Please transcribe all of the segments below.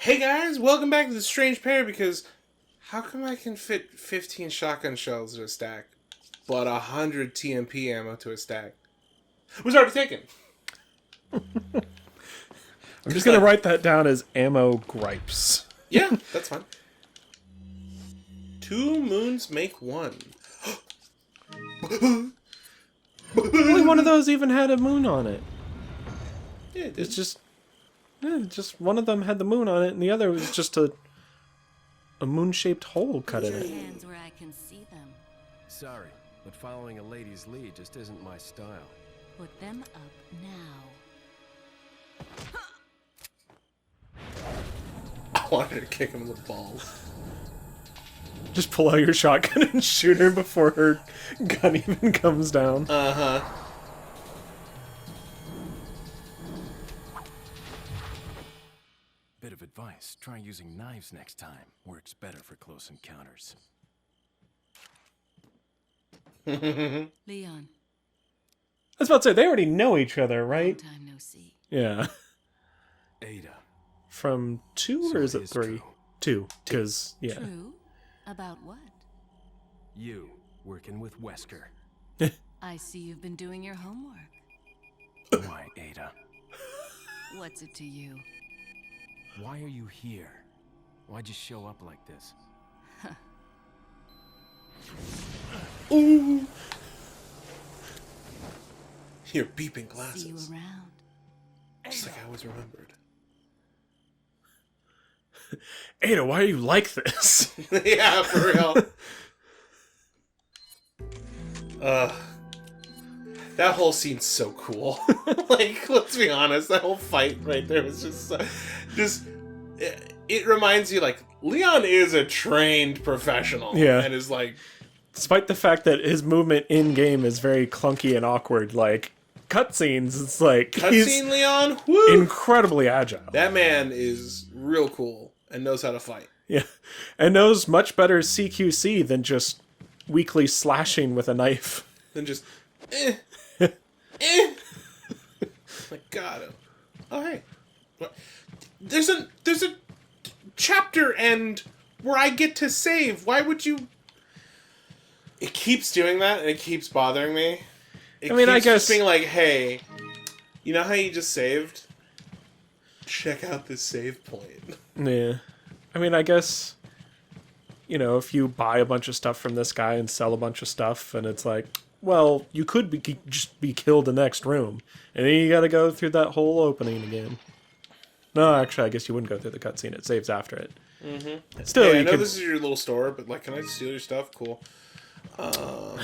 Hey guys, welcome back to the Strange Pair, because how come I can fit 15 shotgun shells to a stack, but 100 TMP ammo to a stack? It was already taken. I'm just going to write that down as ammo gripes. Yeah, that's fine. Two moons make one. Only one of those even had a moon on it. Yeah, it It's did. just one of them had the moon on it, and the other was just a moon-shaped hole cut in it. Hands where I can see them. Sorry, but following a lady's lead just isn't my style. Put them up now. I wanted to kick him in the balls. Just pull out your shotgun and shoot her before her gun even comes down. Uh-huh. Bit of advice, try using knives next time. Works better for close encounters. Leon, I was about to say, they already know each other, long right? time no see. Yeah. Ada. From 2 So or is it it is 3? true. 2, because, yeah. True? About what? You, working with Wesker. I see you've been doing your homework. Why, Ada? What's it to you? Why are you here? Why'd you show up like this? Ooh! Your beeping See you glasses. around. Just like I always remembered. Ada, why are you like this? Yeah, for real. That whole scene's so cool. Like, let's be honest, that whole fight right there was it reminds you, like, Leon is a trained professional. Yeah. And is like, Despite the fact that his movement in-game is very clunky and awkward, like, cutscenes, it's like, he's cutscene Leon? Woo! incredibly agile. That man is real cool and knows how to fight. Yeah. And knows much better CQC than just weakly slashing with a knife. Then just, Like, got him. Oh, hey. What? There's a chapter end where I get to save. Why would you... It keeps doing that, and it keeps bothering me. I mean, I keeps guess- just being like, hey, you know how you just saved? Check out this save point. Yeah. I mean, I guess, you know, if you buy a bunch of stuff from this guy and sell a bunch of stuff, and it's like, well, you could just be killed in the next room. And then you gotta go through that whole opening again. No, actually, I guess you wouldn't go through the cutscene. It saves after it. Mm-hmm. Still, Hey, I you know could... this is your little store, but, like, can I steal your stuff? Cool. Oh,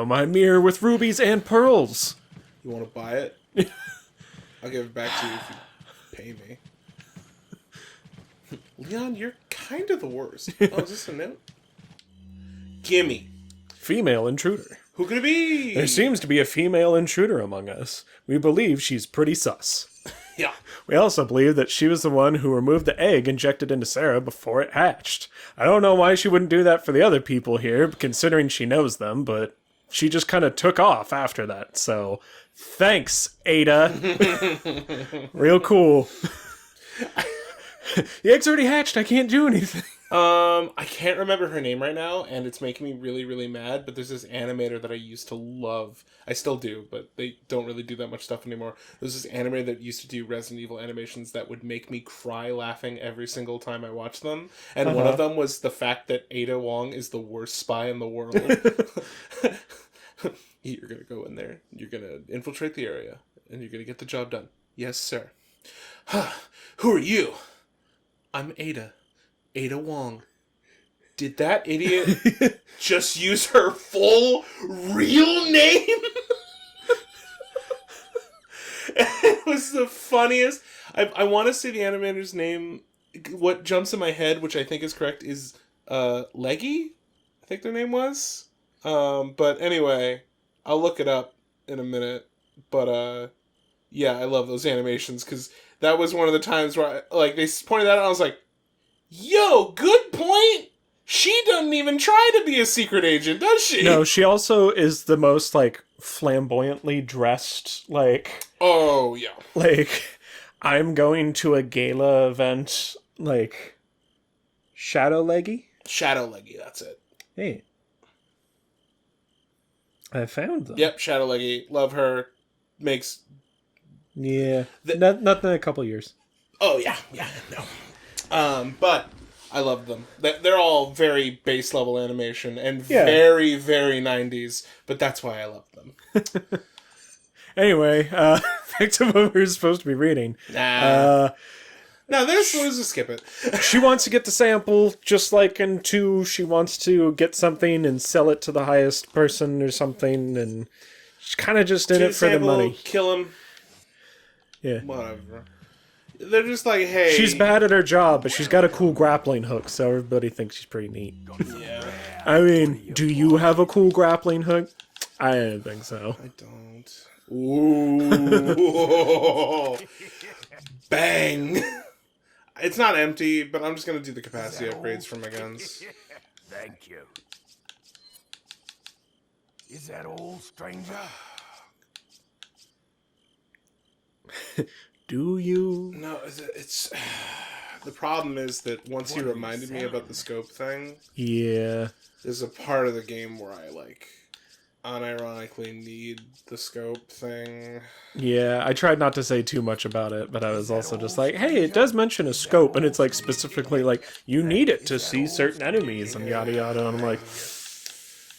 my mirror with rubies and pearls. You want to buy it? I'll give it back to you if you pay me. Leon, you're kind of the worst. Oh, is this a note? Gimme. Female intruder. Who could it be? There seems to be a female intruder among us. We believe she's pretty sus. Yeah. We also believe that she was the one who removed the egg injected into Sarah before it hatched. I don't know why she wouldn't do that for the other people here, considering she knows them, but she just kind of took off after that, so thanks, Ada. Real cool. The egg's already hatched, I can't do anything. I can't remember her name right now, and it's making me really, really mad, but there's this animator that I used to love. I still do, but they don't really do that much stuff anymore. There's this animator that used to do Resident Evil animations that would make me cry laughing every single time I watched them, and one of them was the fact that Ada Wong is the worst spy in the world. You're gonna go in there, you're gonna infiltrate the area, and you're gonna get the job done. Yes, sir. Who are you? I'm Ada. Ada Wong. Did that idiot just use her full real name? It was the funniest. I want to say the animator's name. What jumps in my head, which I think is correct, is Leggy? I think their name was. But anyway, I'll look it up in a minute. But yeah, I love those animations, because that was one of the times where they pointed that out, and I was like, yo, good point. She doesn't even try to be a secret agent, does she? No, she also is the most, like, flamboyantly dressed, like... Oh, yeah. Like, I'm going to a gala event, like, Shadow Leggy? Shadow Leggy, that's it. Hey. I found them. Yep, Shadow Leggy. Love her. Makes... Yeah. Nothing in a couple years. Oh, yeah, no. But I love them. They're all very base level animation and very, very 90s, but that's why I love them. Anyway, back to what we were supposed to be reading. No, let's just skip it. She wants to get the sample, just like in 2, she wants to get something and sell it to the highest person or something, and she's kind of just in it for the money. Kill him. Yeah. Whatever. They're just like, hey... She's bad at her job, but she's got a cool grappling hook, so everybody thinks she's pretty neat. Yeah. I mean, do you have a cool grappling hook? I don't think so. I don't. Ooh. Bang. It's not empty, but I'm just going to do the capacity upgrades for my guns. Thank you. Is that all, stranger? Do you? No, it's... The problem is that once you reminded me about the scope thing... Yeah. There's a part of the game where I, like, unironically need the scope thing. Yeah, I tried not to say too much about it, but I was also just like, hey, it does mention a scope, and it's, like, specifically, like, you need it to see certain enemies, and yada yada, and I'm like...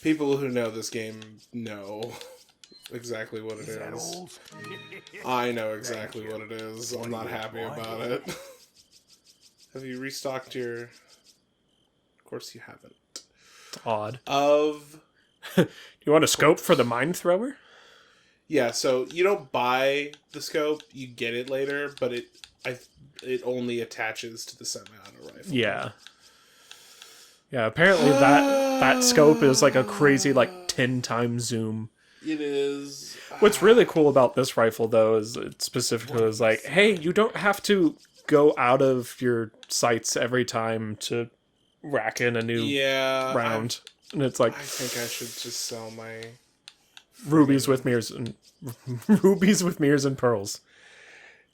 People who know this game know exactly what it is. I know exactly what it is. I'm not happy about it. Have you restocked your... Of course you haven't. Odd. Of... You want a scope for the mine thrower? Yeah, so you don't buy the scope, you get it later, but it only attaches to the semi-auto rifle. Yeah. Yeah, apparently that scope is like a crazy, like, 10 times zoom. It is. What's really cool about this rifle, though, is it specifically is like, hey, you don't have to go out of your sights every time to rack in a new round. And it's like... I think I should just sell my... Rubies with mirrors and... Rubies with mirrors and pearls.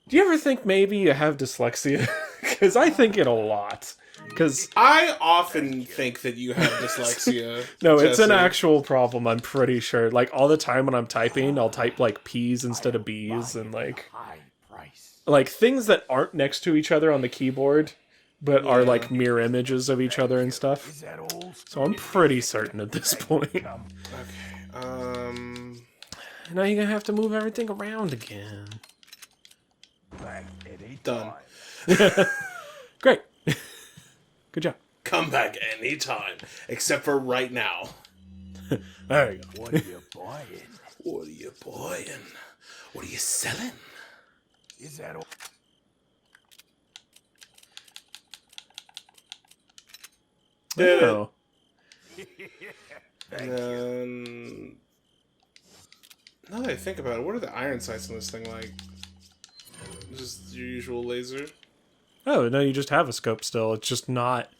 Do you ever think maybe you have dyslexia? Because I think it a lot. Because I often think that you have dyslexia. no, Jesse. it's an actual problem, I'm pretty sure. Like, all the time when I'm typing, I'll type, like, P's instead of B's, and, like things that aren't next to each other on the keyboard, but are, like, mirror images of each other and stuff. So I'm pretty certain at this point. Okay, Now you're gonna have to move everything around again. done. Great. Good job. Come back anytime, except for right now. There you go. What are you buying? What are you buying? What are you selling? Is that all? Oh. And then... Now that I think about it, what are the iron sights on this thing like? Just your usual laser? Oh, no, you just have a scope still. It's just not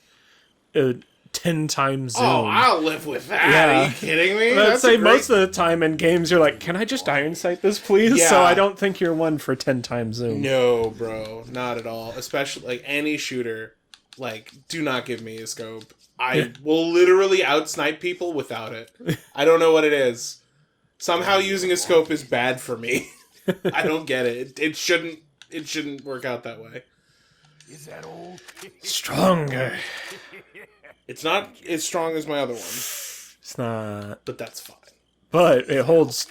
a 10 times zoom. Oh, I'll live with that. Yeah. Are you kidding me? I'd say great... most of the time in games you're like, can I just iron sight this, please? Yeah. So I don't think you're one for 10 times zoom. No, bro. Not at all. Especially, like, any shooter. Like, do not give me a scope. I will literally outsnipe people without it. I don't know what it is. Somehow using a scope is bad for me. I don't get it. It shouldn't work out that way. Is that all? Stronger. It's not as strong as my other one, It's not. but that's fine. But it holds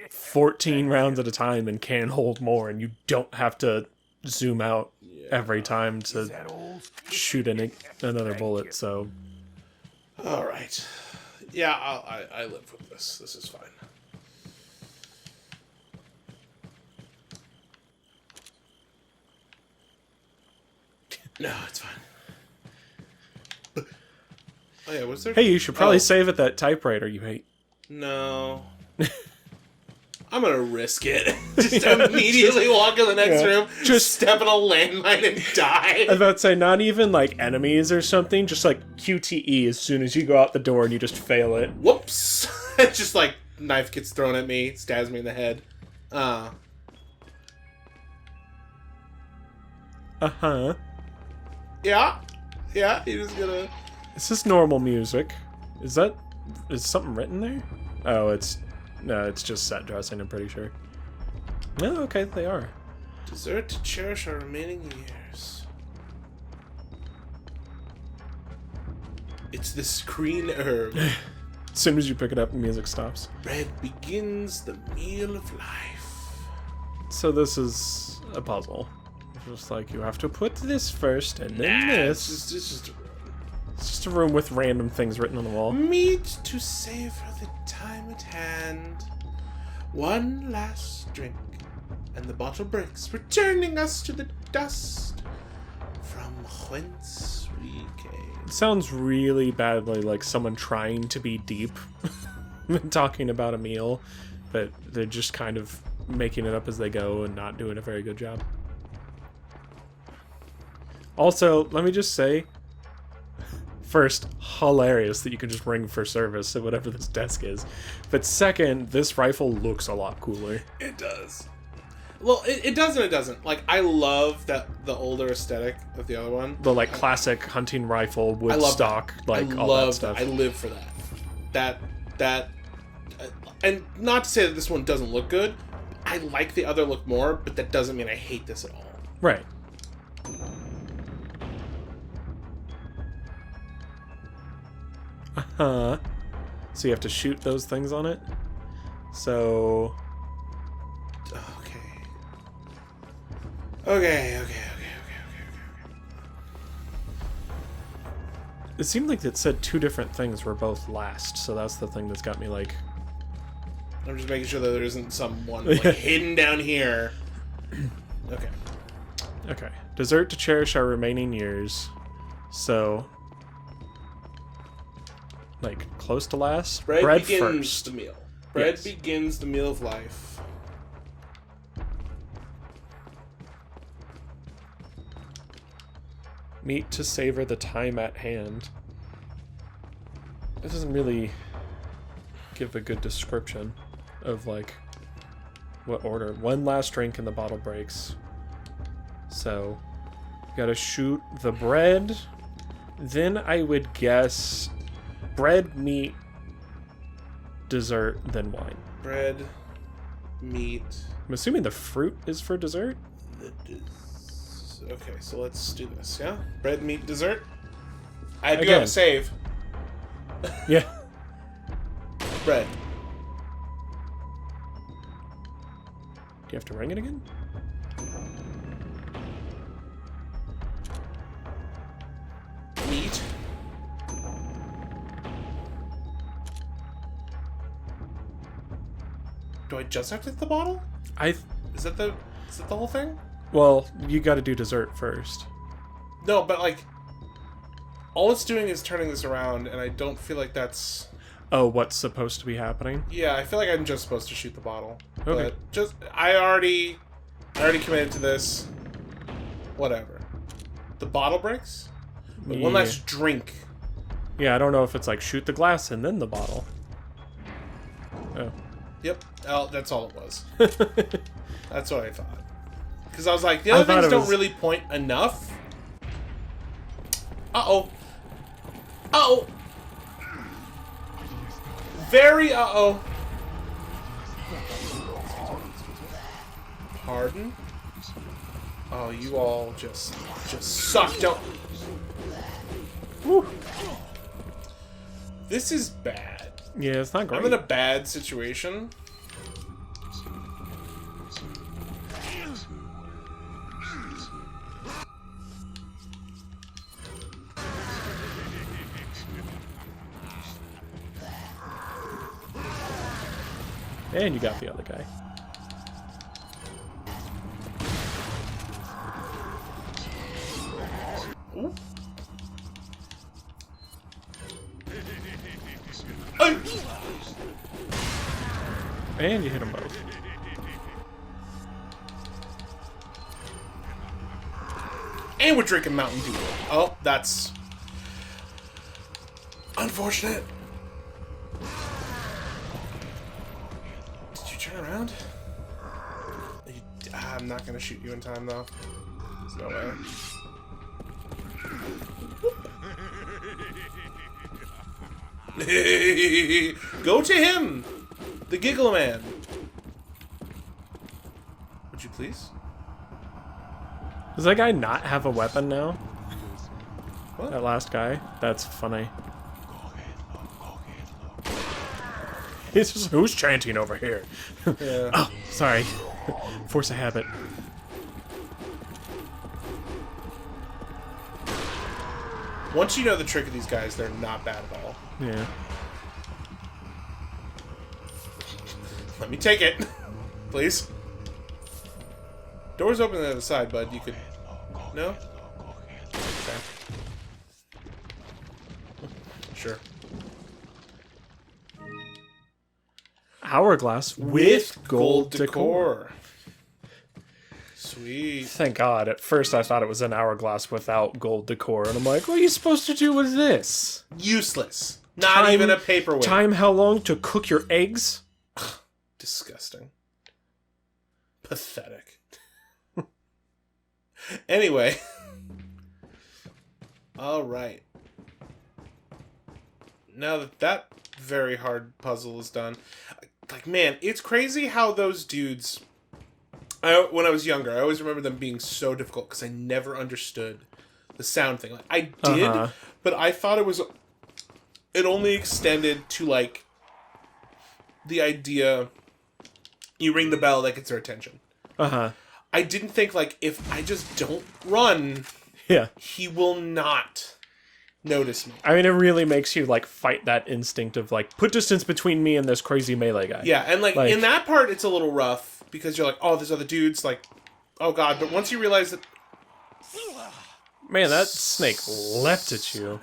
14 rounds at a time and can hold more, and you don't have to zoom out every time to shoot another bullet, so... Alright. Yeah, I live with this. This is fine. No, it's fine. Oh yeah, what's there? Hey, you should probably save at that typewriter you hate. No. I'm gonna risk it. Just immediately walk in the next room, just step on a landmine and die. I was about to say, not even like enemies or something, just like QTE as soon as you go out the door and you just fail it. Whoops! It's just like knife gets thrown at me, stabs me in the head. Uh-huh. Yeah. Yeah, you're just gonna... Is this normal music? Is something written there? Oh, no, it's just set dressing, I'm pretty sure. No, okay, they are. Dessert to cherish our remaining years. It's the screen herb. As soon as you pick it up, the music stops. Bread begins the meal of life. So this is a puzzle. Just like, you have to put this first, and then this. It's just It's just a room with random things written on the wall. meat to savor the time at hand. One last drink, and the bottle breaks, returning us to the dust from whence we came. It sounds really badly like someone trying to be deep talking about a meal, but they're just kind of making it up as they go and not doing a very good job. Also, let me just say, first, hilarious that you can just ring for service at whatever this desk is. But second, this rifle looks a lot cooler. It does. Well, it does and it doesn't. Like, I love the older aesthetic of the other one. The like classic hunting rifle I with love stock, that. like I all love that stuff. I live for that. And not to say that this one doesn't look good. I like the other look more, but that doesn't mean I hate this at all. Right. Uh-huh. So you have to shoot those things on it? So... Okay. It seemed like it said two different things were both last, so that's the thing that's got me like... I'm just making sure that there isn't someone like hidden down here. Okay. Okay. Dessert to cherish our remaining years. So... like, close to last? Bread begins first. the meal. Bread Yes. begins the meal of life. Meat to savor the time at hand. It doesn't really give a good description of, like, what order. One last drink and the bottle breaks. So, you gotta shoot the bread. Then I would guess bread, meat, dessert, then wine. Bread, meat. I'm assuming the fruit is for dessert? Okay, so let's do this, yeah? Bread, meat, dessert. I do Again. have a save. Yeah. Bread. Do you have to ring it again? Meat. Do I just have to hit the bottle? Is that the whole thing? Well, you gotta do dessert first. No, but like, all it's doing is turning this around, and I don't feel like that's... Oh, what's supposed to be happening? Yeah, I feel like I'm just supposed to shoot the bottle. Okay. But just, I already committed to this. Whatever. The bottle breaks? But one Yeah. last drink. Yeah, I don't know if it's like shoot the glass and then the bottle. Oh. Yep. Oh, that's all it was. That's what I thought. Because I was like, the other thought things it don't was- really point enough. Uh-oh. Uh-oh. Very uh-oh. Pardon? Oh, you all just suck. Don't... Whew. This is bad. Yeah, it's not great. I'm in a bad situation. And you got the other guy. Ooh. Ay! And you hit them both. And we're drinking Mountain Dew. Oh, that's unfortunate. Did you turn around? I'm not gonna shoot you in time, though. There's no way. Go to him! The Giggle Man! Would you please? Does that guy not have a weapon now? What? That last guy? That's funny. He's just, who's chanting over here? Yeah. Oh, sorry. Force a habit. Once you know the trick of these guys, they're not bad at all. Yeah. Let me take it. Please. Door's open on the other side, bud. You could... No? Okay. Sure. Hourglass with gold decor. Sweet. Thank God. At first I thought it was an hourglass without gold decor, and I'm like, what are you supposed to do with this? Useless. Not even a paperweight. Time how long to cook your eggs? Disgusting. Pathetic. Anyway. Alright. Now that that very hard puzzle is done, like, man, it's crazy how those dudes... when I was younger, I always remember them being so difficult because I never understood the sound thing. Like, I did, but I thought it was... It only extended to, like, the idea... You ring the bell, that gets their attention. I didn't think, like, if I just don't run, Yeah. he will not notice me. I mean, it really makes you, like, fight that instinct of, like, put distance between me and this crazy melee guy. Yeah, and, like, in that part, it's a little rough, because you're like, oh, there's other dudes, like, oh god, but once you realize that... Man, that snake leapt at you.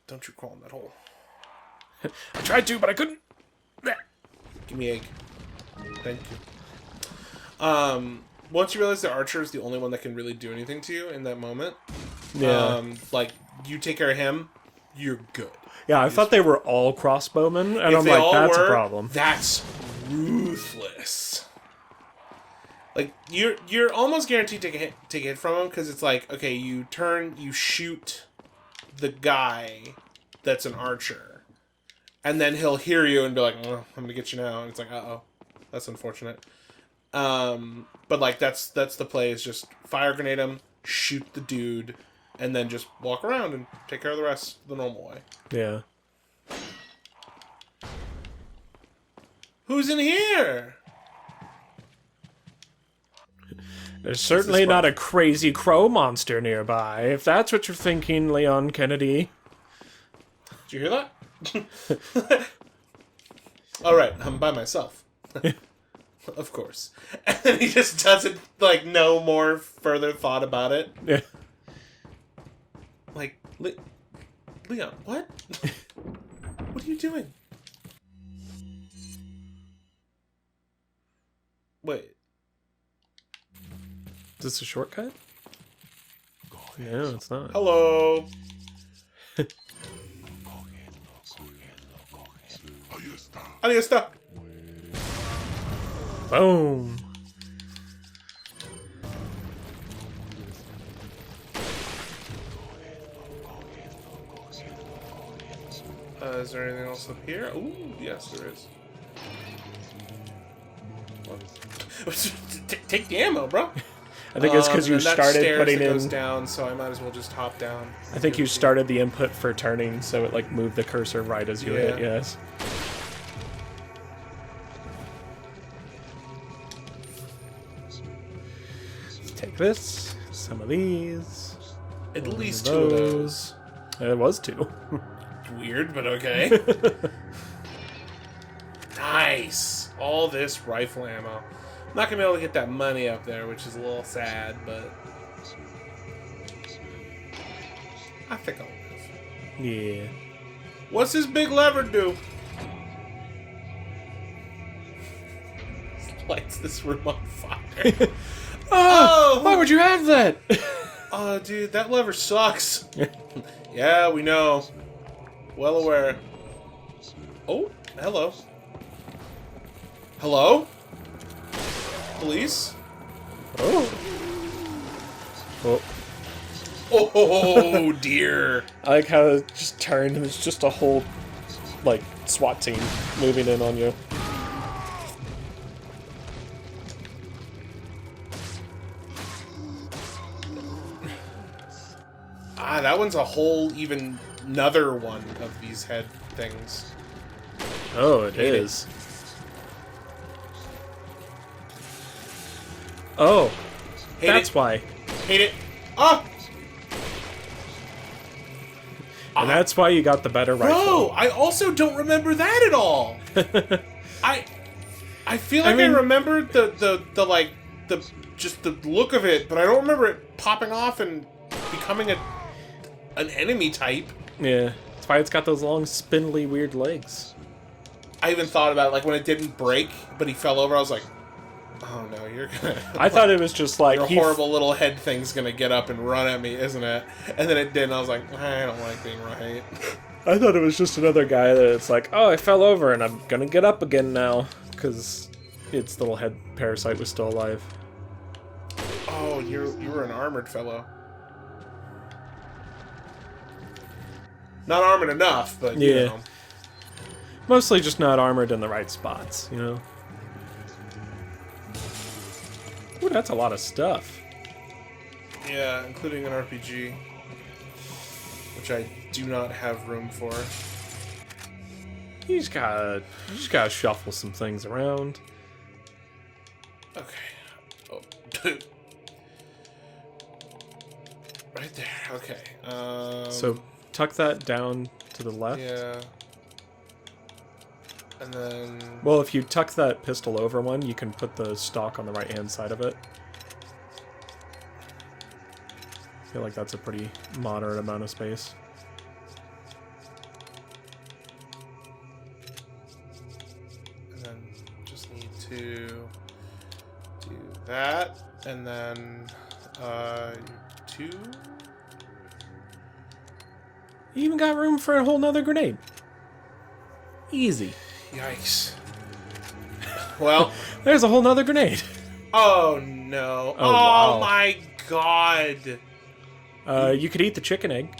Don't you crawl in that hole. I tried to, but I couldn't. Give me egg. Thank you. Once you realize the archer is the only one that can really do anything to you in that moment, like, you take care of him, you're good. Yeah, I thought they were all crossbowmen, and If I'm they like, all that's were, a problem. That's ruthless. Like, you're almost guaranteed to take a hit from him, because it's like, okay, you turn, you shoot the guy that's an archer, and then he'll hear you and be like, oh, I'm gonna get you now, and it's like, uh-oh, that's unfortunate. But, like, that's the play, is just fire grenade him, shoot the dude, and then just walk around and take care of the rest the normal way. Yeah. Who's in here? There's certainly not a crazy crow monster nearby, if that's what you're thinking, Leon Kennedy. Did you hear that? Alright, I'm by myself. Of course. And then he just doesn't, like, no more further thought about it. Yeah. Like, Leon, what? What are you doing? Wait. Is this a shortcut? No, it's not. Hello. Ahí está. Boom. Is there anything else up here? Ooh, yes, there is. Take the ammo, bro. I think it's because you and that started stairs putting that goes in... down, so I might as well just hop down. I think you started the input for turning, so it, like, moved the cursor right as you hit, yes. Let's take this, some of these. At least two of those. It was two. Weird, but okay. Nice! All this rifle ammo. I'm not gonna be able to get that money up there, which is a little sad, but... I think I'll live. Yeah. What's this big lever do? Lights this room on fire. Oh! Why would you have that? Oh, dude, that lever sucks. Yeah, we know. Well aware. Oh, hello. Hello? Police? Oh. Oh. Oh, dear. I like how it just turned and it's just a whole, like, SWAT team moving in on you. Ah, that one's a whole even another one of these head things. Oh, it Hate is. Oh, Hate that's it. why. Hate it. Ah! And that's why you got the better Bro, rifle. I also don't remember that at all. I feel like I mean- remembered the like the just the look of it, but I don't remember it popping off and becoming an enemy type. Yeah, that's why it's got those long, spindly, weird legs. I even thought about it, like when it didn't break, but he fell over. I was like, "Oh no, you're gonna." I thought it was just like Your he horrible little head thing's gonna get up and run at me, isn't it? And then it did, and I was like, I don't like being right. I thought it was just another guy that it's like, oh, I fell over and I'm gonna get up again now because its little head parasite was still alive. Oh, you were an armored fellow. Not armored enough, but you Yeah. know. Mostly just not armored in the right spots, you know. Ooh, that's a lot of stuff. Yeah, including an RPG, which I do not have room for. You just gotta shuffle some things around. Okay. Oh. Right there. Okay. So tuck that down to the left. Yeah. And then. Well, if you tuck that pistol over one, you can put the stock on the right-hand side of it. I feel like that's a pretty moderate amount of space. And then just need to do that, and then two. You even got room for a whole nother grenade. Easy. Yikes. Well. There's a whole nother grenade. Oh no. Oh, wow. My god. You could eat the chicken egg.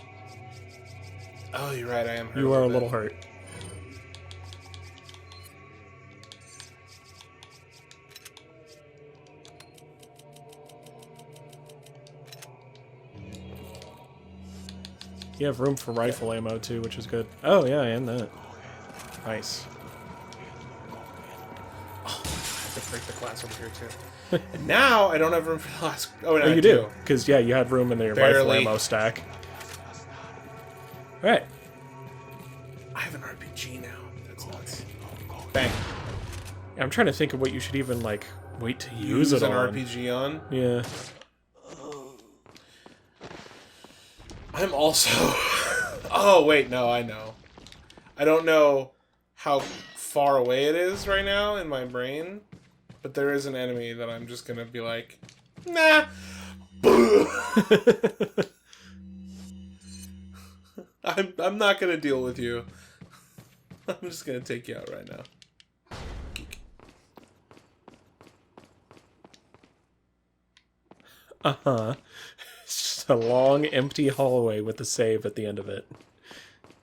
Oh, you're right. I am hurt. You are a bit. little hurt. You have room for rifle ammo too, which is good. Oh yeah, and that. Nice. I have to break the glass over here too. And now I don't have room for the last. Oh, no, Oh, I you do, because yeah, you had room in your rifle Barely. ammo stack. All right. I have an RPG now. That's nuts. Bang. I'm trying to think of what you should even like wait to use it an on. RPG on. Yeah. I'm also. Oh wait, no, I know. I don't know how far away it is right now in my brain, but there is an enemy that I'm just gonna be like, nah. I'm not gonna deal with you. I'm just gonna take you out right now. Geek. Uh-huh. It's just a long, empty hallway with a save at the end of it.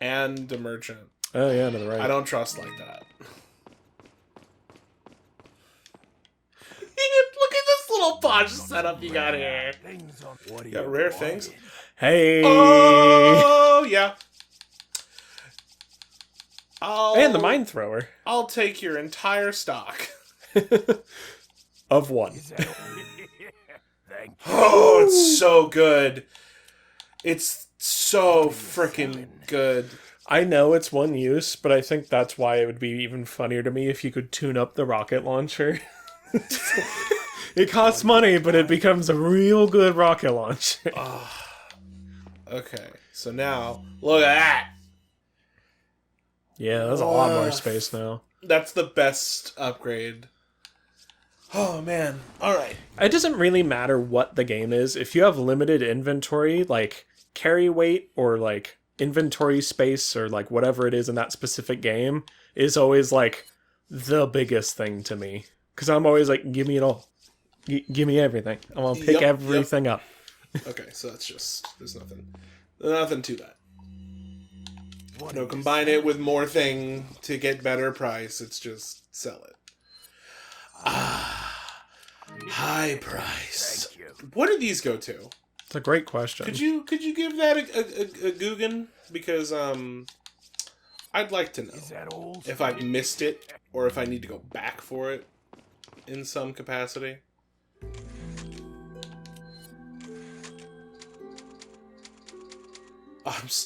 And a merchant. Oh yeah, to the right. I don't trust like that. Look at this little podge setup you got here. You got rare things. Hey! Oh yeah. And the mine thrower. I'll take your entire stock. Of one. Oh, it's so good. It's so freaking good. I know it's one use, but I think that's why it would be even funnier to me if you could tune up the rocket launcher. It costs money, but it becomes a real good rocket launcher. Okay, so now look at that. Yeah, that's a lot more space now. That's the best upgrade. Oh man! All right. It doesn't really matter what the game is. If you have limited inventory, like carry weight or like inventory space or like whatever it is in that specific game, is always like the biggest thing to me. Because I'm always like, give me it all. Give me everything. I want to pick Yep, everything up. Okay, so that's just... There's nothing to that. No, combine it with more thing to get better price. It's just sell it. High price. Thank you. What did these go to? It's a great question. Could you give that a Googan? Because I'd like to know Is that old? if I've missed it or if I need to go back for it in some capacity.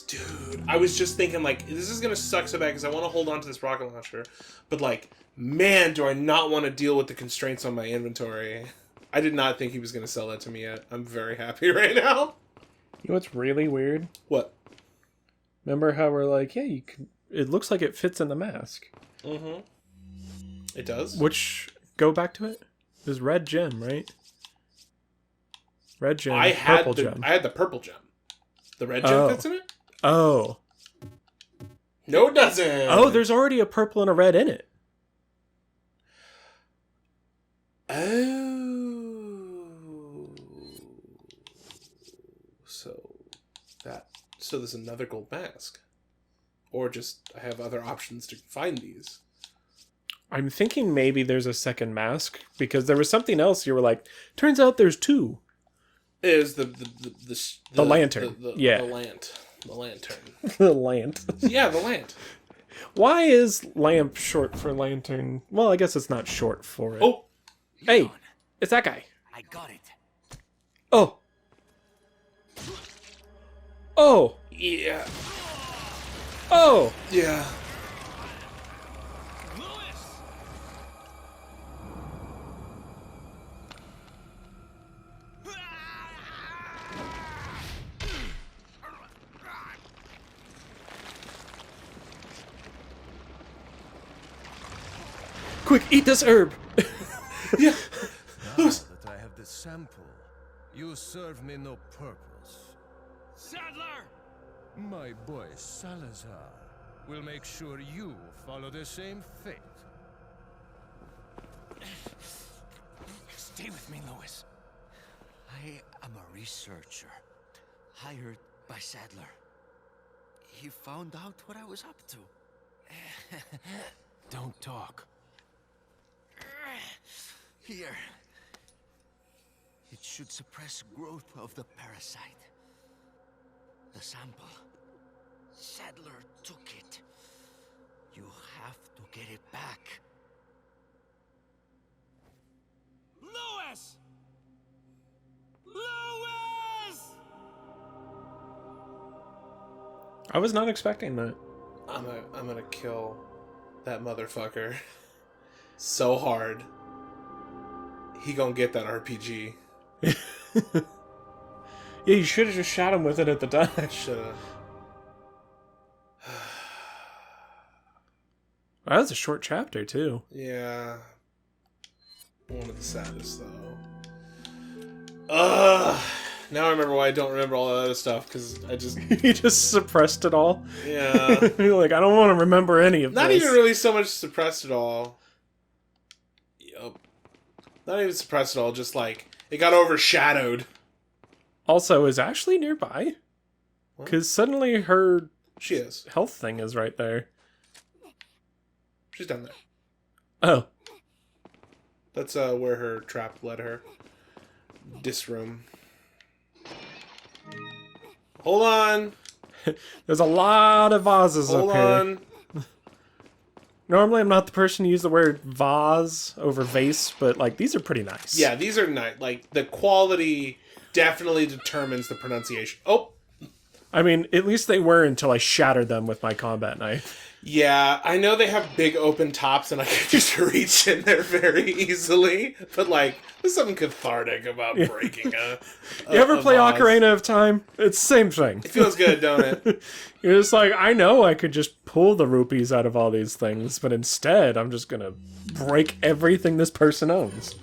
Dude, I was just thinking, like, this is gonna suck so bad because I want to hold on to this rocket launcher, but, like, man, do I not want to deal with the constraints on my inventory. I did not think he was gonna sell that to me yet. I'm very happy right now. You know what's really weird? What? Remember how we're like, yeah, you can. It looks like it fits in the mask. Mm-hmm. It does? Which, go back to it. It was red gem, right? Red gem, I had purple the gem. I had the purple gem. The red gem fits in it? Oh. No, it doesn't. Oh, there's already a purple and a red in it. Oh. So there's another gold mask. Or just I have other options to find these. I'm thinking maybe there's a second mask because there was something else you were like, turns out there's two. Is the lantern. Yeah. The lantern. The lamp. Yeah, the lamp. Why is lamp short for lantern? Well, I guess it's not short for it. Oh, Hey, it's that guy. I got it. Oh. Oh. yeah. Oh. Yeah. Quick, eat this herb. Yeah. Now that I have the sample, you serve me no purpose. Sadler! My boy Salazar will make sure you follow the same fate. Stay with me, Louis. I am a researcher, hired by Sadler. He found out what I was up to. Don't talk. Here. It should suppress growth of the parasite. The sample. Sadler took it. You have to get it back. Louis! Louis! I was not expecting that. I'm gonna kill that motherfucker so hard. He gonna get that RPG. Yeah, you should have just shot him with it at the time. Shoulda. That was a short chapter, too. Yeah. One of the saddest, though. Ugh. Now I remember why I don't remember all that other stuff, because I just... You just suppressed it all. Yeah. You're like, I don't want to remember any of Not this. even really so much suppressed at all. Yup. Not even suppressed at all, just like, it got overshadowed. Also, is Ashley nearby? What? Because suddenly her She is. health thing is right there. She's down there. Oh. That's where her trap led her. This room. Hold on. There's a lot of vases Hold up here. on. Normally, I'm not the person to use the word vase over vase, but, like, these are pretty nice. Yeah, these are nice. Like, the quality definitely determines the pronunciation. Oh! I mean, at least they were until I shattered them with my combat knife. Yeah, I know they have big open tops and I can just reach in there very easily, but, like, there's something cathartic about breaking a You ever play vase. Ocarina of Time? It's the same thing. It feels good, don't it? You're just like, I know I could just pull the rupees out of all these things, but instead, I'm just gonna break everything this person owns.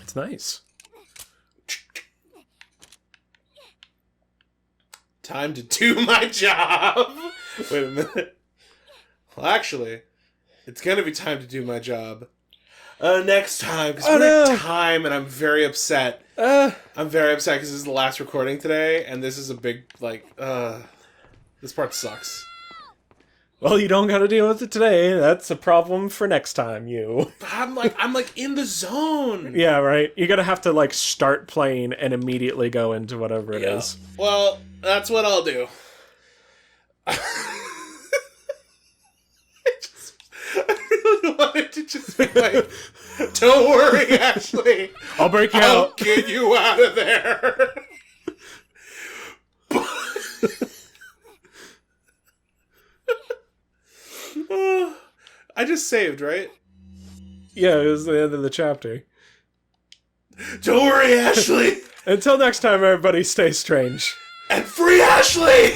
It's nice. Time to do my job! Wait a minute. Well, actually, It's gonna be time to do my job. Next time, because Oh, we're no. at time, and I'm very upset. I'm very upset because this is the last recording today, and this is a big, like, this part sucks. Well, you don't got to deal with it today. That's a problem for next time, you. But I'm like in the zone. Yeah, right. You're gonna have to like start playing and immediately go into whatever it is. Well, that's what I'll do. I really wanted to just be like, don't worry, Ashley. I'll break you I'll out. get you out of there. I just saved, right? Yeah, it was the end of the chapter. Don't worry, Ashley. Until next time, everybody, stay strange. And free Ashley!